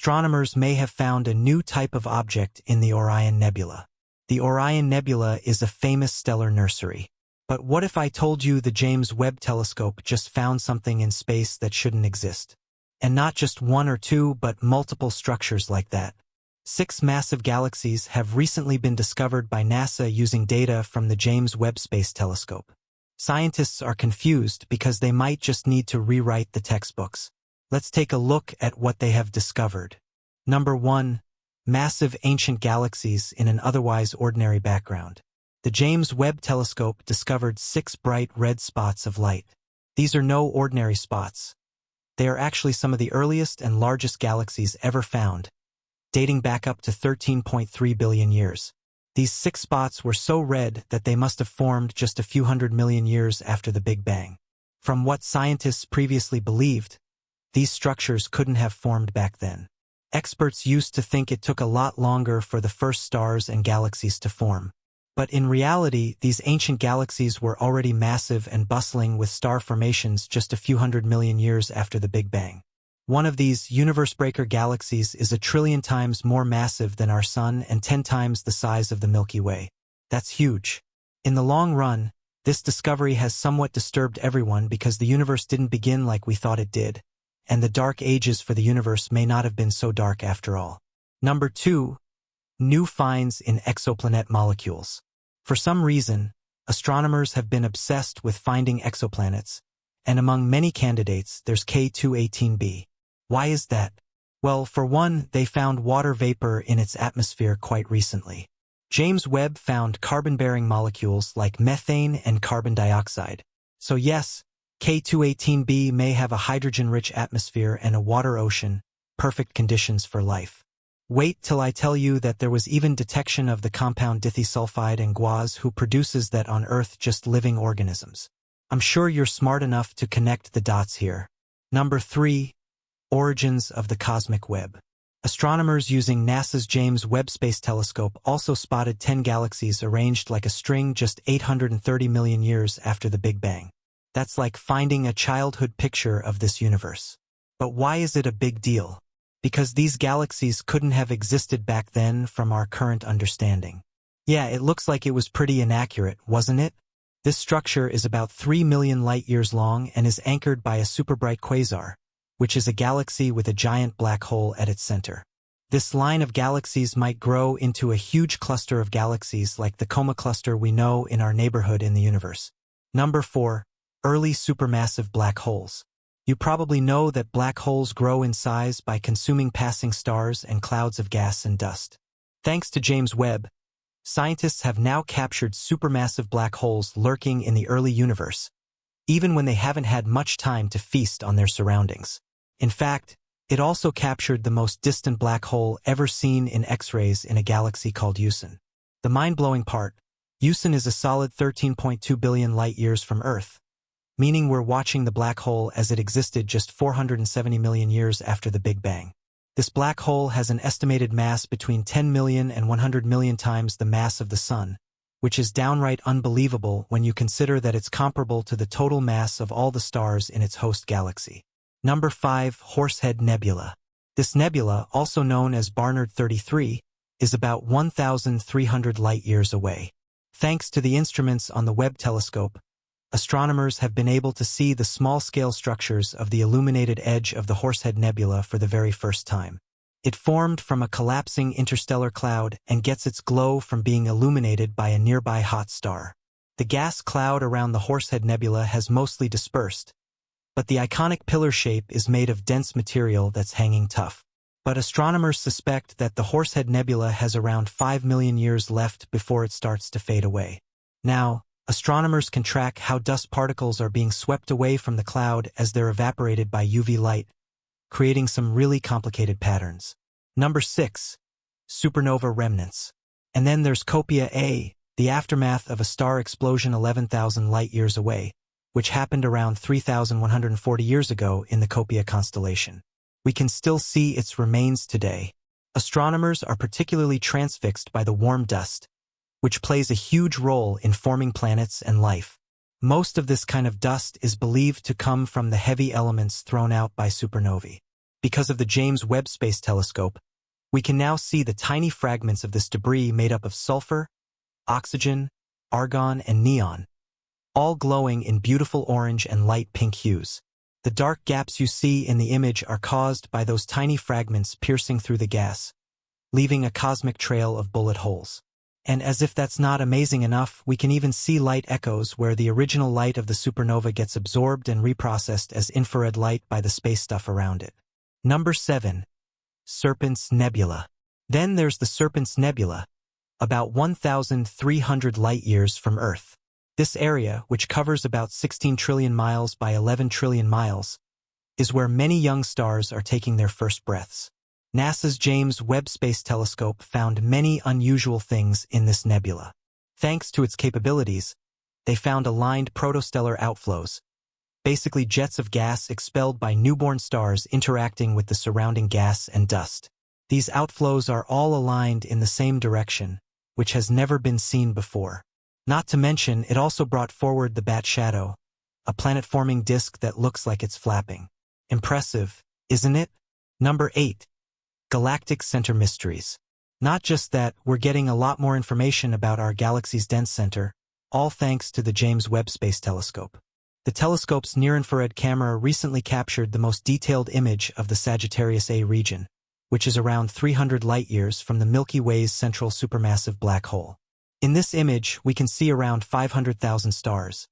astronomers may have found a new type of object in the Orion Nebula. The Orion Nebula is a famous stellar nursery. But what if I told you the James Webb Telescope just found something in space that shouldn't exist? And not just one or two, but multiple structures like that. 6 massive galaxies have recently been discovered by NASA using data from the James Webb Space Telescope. Scientists are confused because they might just need to rewrite the textbooks. Let's take a look at what they have discovered. Number 1. Massive ancient galaxies in an otherwise ordinary background. The James Webb Telescope discovered 6 bright red spots of light. These are no ordinary spots. They are actually some of the earliest and largest galaxies ever found, dating back up to 13.3 billion years. These 6 spots were so red that they must have formed just a few hundred million years after the Big Bang. From what scientists previously believed, these structures couldn't have formed back then. Experts used to think it took a lot longer for the first stars and galaxies to form. But in reality, these ancient galaxies were already massive and bustling with star formations just a few hundred million years after the Big Bang. One of these universe-breaker galaxies is 1 trillion times more massive than our Sun and 10 times the size of the Milky Way. That's huge. In the long run, this discovery has somewhat disturbed everyone because the universe didn't begin like we thought it did, and the dark ages for the universe may not have been so dark after all. Number 2. New finds in exoplanet molecules. For some reason, astronomers have been obsessed with finding exoplanets, and among many candidates, there's K218b. Why is that? Well, for one, they found water vapor in its atmosphere quite recently. James Webb found carbon-bearing molecules like methane and carbon dioxide. So yes, K218b may have a hydrogen-rich atmosphere and a water ocean, perfect conditions for life. Wait till I tell you that there was even detection of the compound dithisulfide and guaz who produces that on Earth, just living organisms. I'm sure you're smart enough to connect the dots here. Number 3. Origins of the cosmic web. Astronomers using NASA's James Webb Space Telescope also spotted 10 galaxies arranged like a string just 830 million years after the Big Bang. That's like finding a childhood picture of this universe. But why is it a big deal? Because these galaxies couldn't have existed back then from our current understanding. Yeah, it looks like it was pretty inaccurate, wasn't it? This structure is about 3 million light-years long and is anchored by a superbright quasar, which is a galaxy with a giant black hole at its center. This line of galaxies might grow into a huge cluster of galaxies like the Coma cluster we know in our neighborhood in the universe. Number 4. Early supermassive black holes. You probably know that black holes grow in size by consuming passing stars and clouds of gas and dust. Thanks to James Webb, scientists have now captured supermassive black holes lurking in the early universe, even when they haven't had much time to feast on their surroundings. In fact, it also captured the most distant black hole ever seen in X-rays in a galaxy called Usan. The mind-blowing part, Usan is a solid 13.2 billion light-years from Earth, meaning we're watching the black hole as it existed just 470 million years after the Big Bang. This black hole has an estimated mass between 10 million and 100 million times the mass of the Sun, which is downright unbelievable when you consider that it's comparable to the total mass of all the stars in its host galaxy. Number 5. Horsehead Nebula. This nebula, also known as Barnard 33, is about 1,300 light-years away. Thanks to the instruments on the Webb telescope, astronomers have been able to see the small-scale structures of the illuminated edge of the Horsehead Nebula for the very first time. It formed from a collapsing interstellar cloud and gets its glow from being illuminated by a nearby hot star. The gas cloud around the Horsehead Nebula has mostly dispersed, but the iconic pillar shape is made of dense material that's hanging tough. But astronomers suspect that the Horsehead Nebula has around 5 million years left before it starts to fade away. Now, astronomers can track how dust particles are being swept away from the cloud as they're evaporated by UV light, creating some really complicated patterns. Number 6. Supernova remnants. And then there's Copia A, the aftermath of a star explosion 11,000 light-years away, which happened around 3,140 years ago in the Copia constellation. We can still see its remains today. Astronomers are particularly transfixed by the warm dust, which plays a huge role in forming planets and life. Most of this kind of dust is believed to come from the heavy elements thrown out by supernovae. Because of the James Webb Space Telescope, we can now see the tiny fragments of this debris made up of sulfur, oxygen, argon, and neon, all glowing in beautiful orange and light pink hues. The dark gaps you see in the image are caused by those tiny fragments piercing through the gas, leaving a cosmic trail of bullet holes. And as if that's not amazing enough, we can even see light echoes where the original light of the supernova gets absorbed and reprocessed as infrared light by the space stuff around it. Number 7. Serpent's Nebula. Then there's the Serpent's Nebula, about 1,300 light-years from Earth. This area, which covers about 16 trillion miles by 11 trillion miles, is where many young stars are taking their first breaths. NASA's James Webb Space Telescope found many unusual things in this nebula. Thanks to its capabilities, they found aligned protostellar outflows, basically jets of gas expelled by newborn stars interacting with the surrounding gas and dust. These outflows are all aligned in the same direction, which has never been seen before. Not to mention, it also brought forward the Bat Shadow, a planet-forming disk that looks like it's flapping. Impressive, isn't it? Number 8. Galactic Center Mysteries. Not just that, we're getting a lot more information about our galaxy's dense center, all thanks to the James Webb Space Telescope. The telescope's near-infrared camera recently captured the most detailed image of the Sagittarius A region, which is around 300 light-years from the Milky Way's central supermassive black hole. In this image, we can see around 500,000 stars,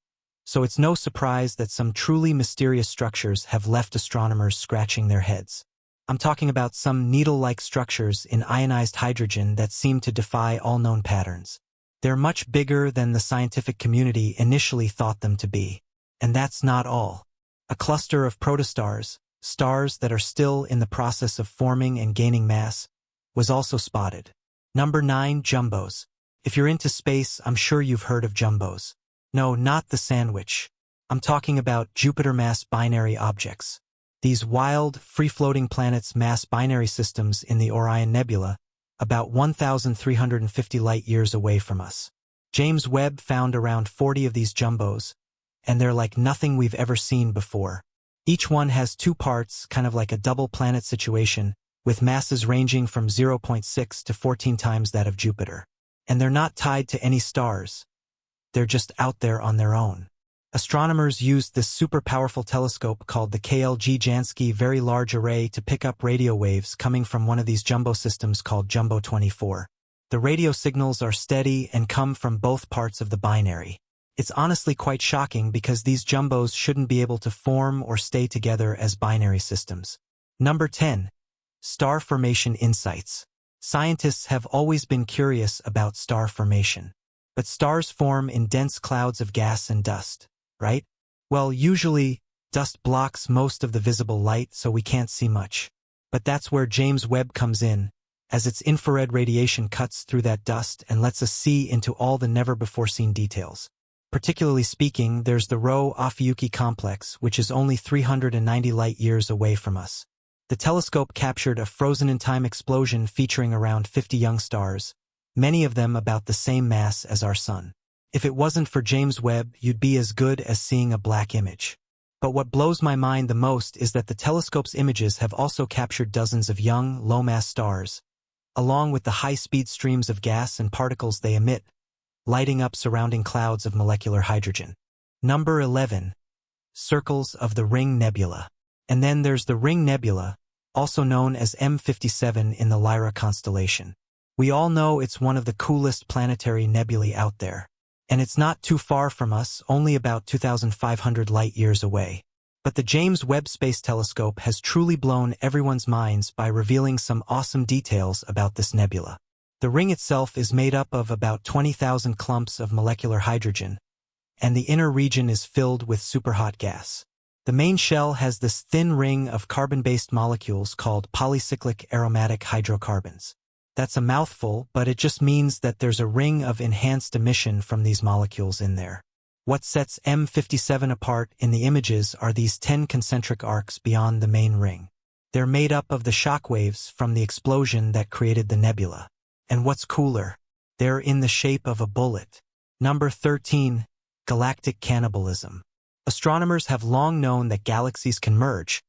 so it's no surprise that some truly mysterious structures have left astronomers scratching their heads. I'm talking about some needle-like structures in ionized hydrogen that seem to defy all known patterns. They're much bigger than the scientific community initially thought them to be. And that's not all. A cluster of protostars, stars that are still in the process of forming and gaining mass, was also spotted. Number 9. Jumbos. If you're into space, I'm sure you've heard of jumbos. No, not the sandwich. I'm talking about Jupiter-mass binary objects. These wild, free-floating planets mass binary systems in the Orion Nebula, about 1,350 light-years away from us. James Webb found around 40 of these jumbos, and they're like nothing we've ever seen before. Each one has two parts, kind of like a double planet situation, with masses ranging from 0.6 to 14 times that of Jupiter. And they're not tied to any stars. They're just out there on their own. Astronomers used this super-powerful telescope called the KLJ-Jansky Very Large Array to pick up radio waves coming from one of these jumbo systems called Jumbo 24. The radio signals are steady and come from both parts of the binary. It's honestly quite shocking because these jumbos shouldn't be able to form or stay together as binary systems. Number 10. Star Formation Insights. Scientists have always been curious about star formation. But stars form in dense clouds of gas and dust, right? Well, usually, dust blocks most of the visible light, so we can't see much. But that's where James Webb comes in, as its infrared radiation cuts through that dust and lets us see into all the never-before-seen details. Particularly speaking, there's the Rho-Ophiuchi complex, which is only 390 light-years away from us. The telescope captured a frozen-in-time explosion featuring around 50 young stars, many of them about the same mass as our Sun. If it wasn't for James Webb, you'd be as good as seeing a black image. But what blows my mind the most is that the telescope's images have also captured dozens of young, low-mass stars, along with the high-speed streams of gas and particles they emit, lighting up surrounding clouds of molecular hydrogen. Number 11. Circles of the Ring Nebula. And then there's the Ring Nebula, also known as M57 in the Lyra constellation. We all know it's one of the coolest planetary nebulae out there. And it's not too far from us, only about 2,500 light-years away. But the James Webb Space Telescope has truly blown everyone's minds by revealing some awesome details about this nebula. The ring itself is made up of about 20,000 clumps of molecular hydrogen, and the inner region is filled with superhot gas. The main shell has this thin ring of carbon-based molecules called polycyclic aromatic hydrocarbons. That's a mouthful, but it just means that there's a ring of enhanced emission from these molecules in there. What sets M57 apart in the images are these 10 concentric arcs beyond the main ring. They're made up of the shock waves from the explosion that created the nebula. And what's cooler, they're in the shape of a bullet. Number 13. Galactic Cannibalism. Astronomers have long known that galaxies can merge,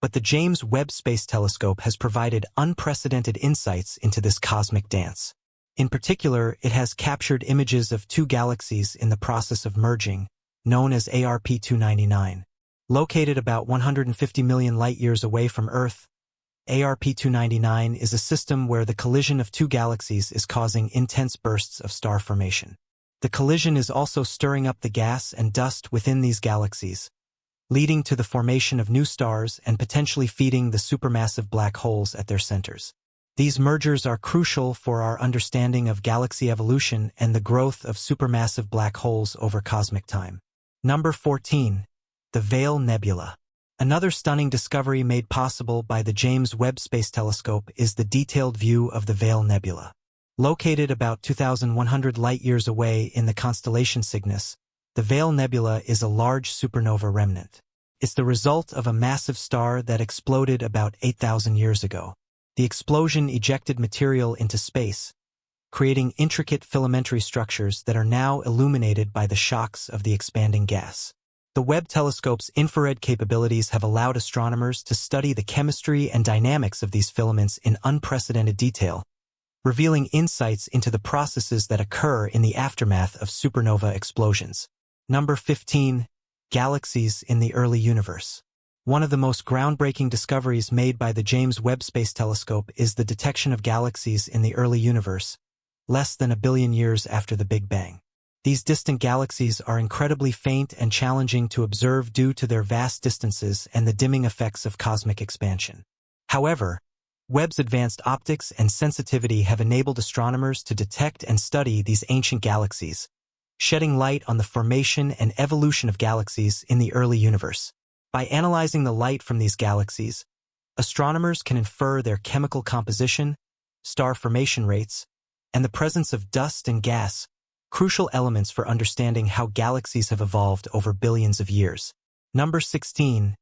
But the James Webb Space Telescope has provided unprecedented insights into this cosmic dance. In particular, it has captured images of two galaxies in the process of merging, known as ARP-299. Located about 150 million light-years away from Earth, ARP-299 is a system where the collision of two galaxies is causing intense bursts of star formation. The collision is also stirring up the gas and dust within these galaxies, leading to the formation of new stars and potentially feeding the supermassive black holes at their centers. These mergers are crucial for our understanding of galaxy evolution and the growth of supermassive black holes over cosmic time. Number 14. The Veil Nebula. Another stunning discovery made possible by the James Webb Space Telescope is the detailed view of the Veil Nebula. Located about 2,100 light-years away in the constellation Cygnus, the Veil Nebula is a large supernova remnant. It's the result of a massive star that exploded about 8,000 years ago. The explosion ejected material into space, creating intricate filamentary structures that are now illuminated by the shocks of the expanding gas. The Webb telescope's infrared capabilities have allowed astronomers to study the chemistry and dynamics of these filaments in unprecedented detail, revealing insights into the processes that occur in the aftermath of supernova explosions. Number 15. Galaxies in the early universe. One of the most groundbreaking discoveries made by the James Webb Space Telescope is the detection of galaxies in the early universe, less than 1 billion years after the Big Bang. These distant galaxies are incredibly faint and challenging to observe due to their vast distances and the dimming effects of cosmic expansion. However, Webb's advanced optics and sensitivity have enabled astronomers to detect and study these ancient galaxies, shedding light on the formation and evolution of galaxies in the early universe. By analyzing the light from these galaxies, astronomers can infer their chemical composition, star formation rates, and the presence of dust and gas, crucial elements for understanding how galaxies have evolved over billions of years. Number 16.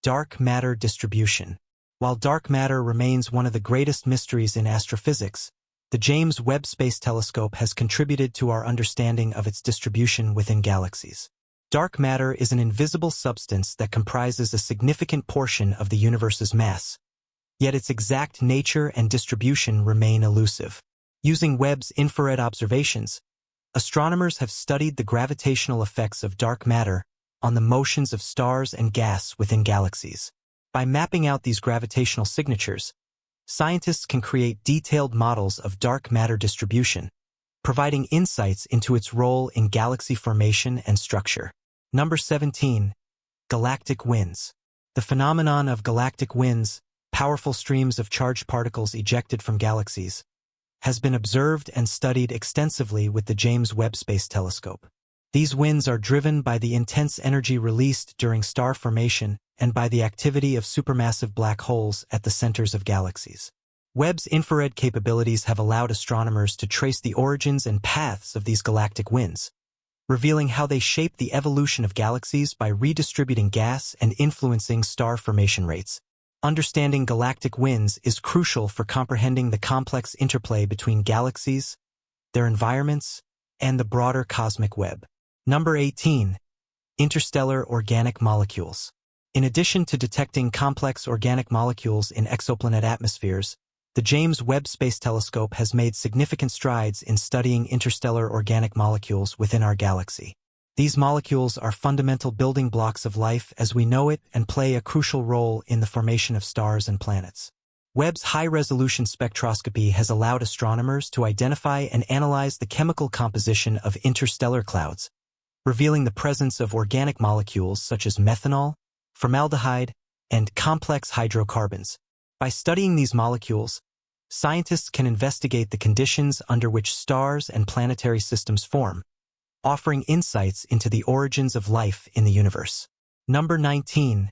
Dark matter distribution. While dark matter remains one of the greatest mysteries in astrophysics, the James Webb Space Telescope has contributed to our understanding of its distribution within galaxies. Dark matter is an invisible substance that comprises a significant portion of the universe's mass, yet its exact nature and distribution remain elusive. Using Webb's infrared observations, astronomers have studied the gravitational effects of dark matter on the motions of stars and gas within galaxies. By mapping out these gravitational signatures, scientists can create detailed models of dark matter distribution, providing insights into its role in galaxy formation and structure. Number 17. Galactic Winds. The phenomenon of galactic winds, powerful streams of charged particles ejected from galaxies, has been observed and studied extensively with the James Webb Space Telescope. These winds are driven by the intense energy released during star formation and by the activity of supermassive black holes at the centers of galaxies. Webb's infrared capabilities have allowed astronomers to trace the origins and paths of these galactic winds, revealing how they shape the evolution of galaxies by redistributing gas and influencing star formation rates. Understanding galactic winds is crucial for comprehending the complex interplay between galaxies, their environments, and the broader cosmic web. Number 18. Interstellar organic molecules. In addition to detecting complex organic molecules in exoplanet atmospheres, the James Webb Space Telescope has made significant strides in studying interstellar organic molecules within our galaxy. These molecules are fundamental building blocks of life as we know it and play a crucial role in the formation of stars and planets. Webb's high-resolution spectroscopy has allowed astronomers to identify and analyze the chemical composition of interstellar clouds, revealing the presence of organic molecules such as methanol, formaldehyde, and complex hydrocarbons. By studying these molecules, scientists can investigate the conditions under which stars and planetary systems form, offering insights into the origins of life in the universe. Number 19.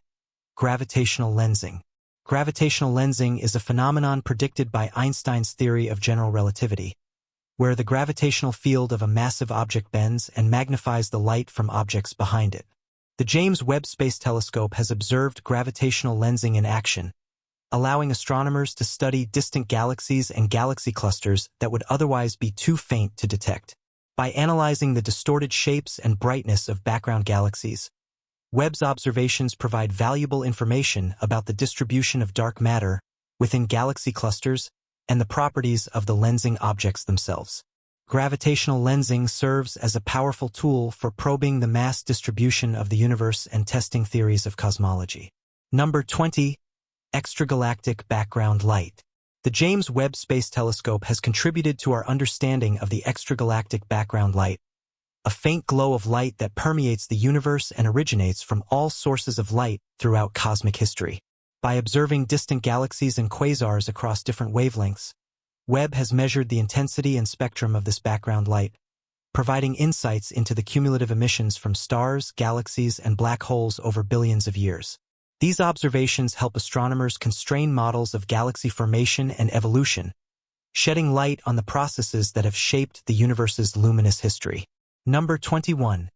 Gravitational lensing. Gravitational lensing is a phenomenon predicted by Einstein's theory of general relativity, where the gravitational field of a massive object bends and magnifies the light from objects behind it. The James Webb Space Telescope has observed gravitational lensing in action, allowing astronomers to study distant galaxies and galaxy clusters that would otherwise be too faint to detect. By analyzing the distorted shapes and brightness of background galaxies, Webb's observations provide valuable information about the distribution of dark matter within galaxy clusters and the properties of the lensing objects themselves. Gravitational lensing serves as a powerful tool for probing the mass distribution of the universe and testing theories of cosmology. Number 20. Extragalactic background light. The James Webb Space Telescope has contributed to our understanding of the extragalactic background light, a faint glow of light that permeates the universe and originates from all sources of light throughout cosmic history. By observing distant galaxies and quasars across different wavelengths, Webb has measured the intensity and spectrum of this background light, providing insights into the cumulative emissions from stars, galaxies, and black holes over billions of years. These observations help astronomers constrain models of galaxy formation and evolution, shedding light on the processes that have shaped the universe's luminous history. Number 21.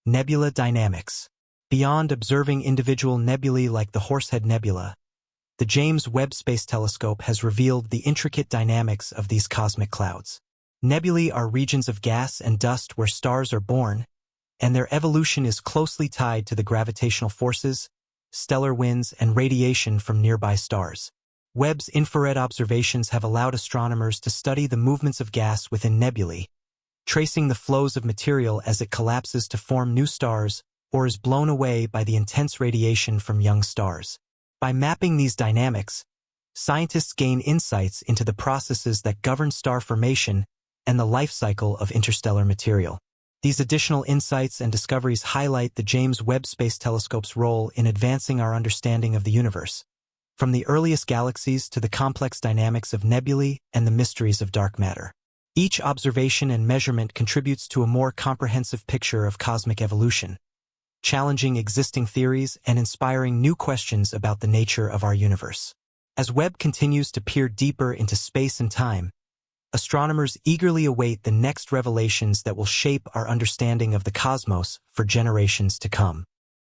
Nebula dynamics. Beyond observing individual nebulae like the Horsehead Nebula, the James Webb Space Telescope has revealed the intricate dynamics of these cosmic clouds. Nebulae are regions of gas and dust where stars are born, and their evolution is closely tied to the gravitational forces, stellar winds, and radiation from nearby stars. Webb's infrared observations have allowed astronomers to study the movements of gas within nebulae, tracing the flows of material as it collapses to form new stars or is blown away by the intense radiation from young stars. By mapping these dynamics, scientists gain insights into the processes that govern star formation and the life cycle of interstellar material. These additional insights and discoveries highlight the James Webb Space Telescope's role in advancing our understanding of the universe, from the earliest galaxies to the complex dynamics of nebulae and the mysteries of dark matter. Each observation and measurement contributes to a more comprehensive picture of cosmic evolution, challenging existing theories and inspiring new questions about the nature of our universe. As Webb continues to peer deeper into space and time, astronomers eagerly await the next revelations that will shape our understanding of the cosmos for generations to come.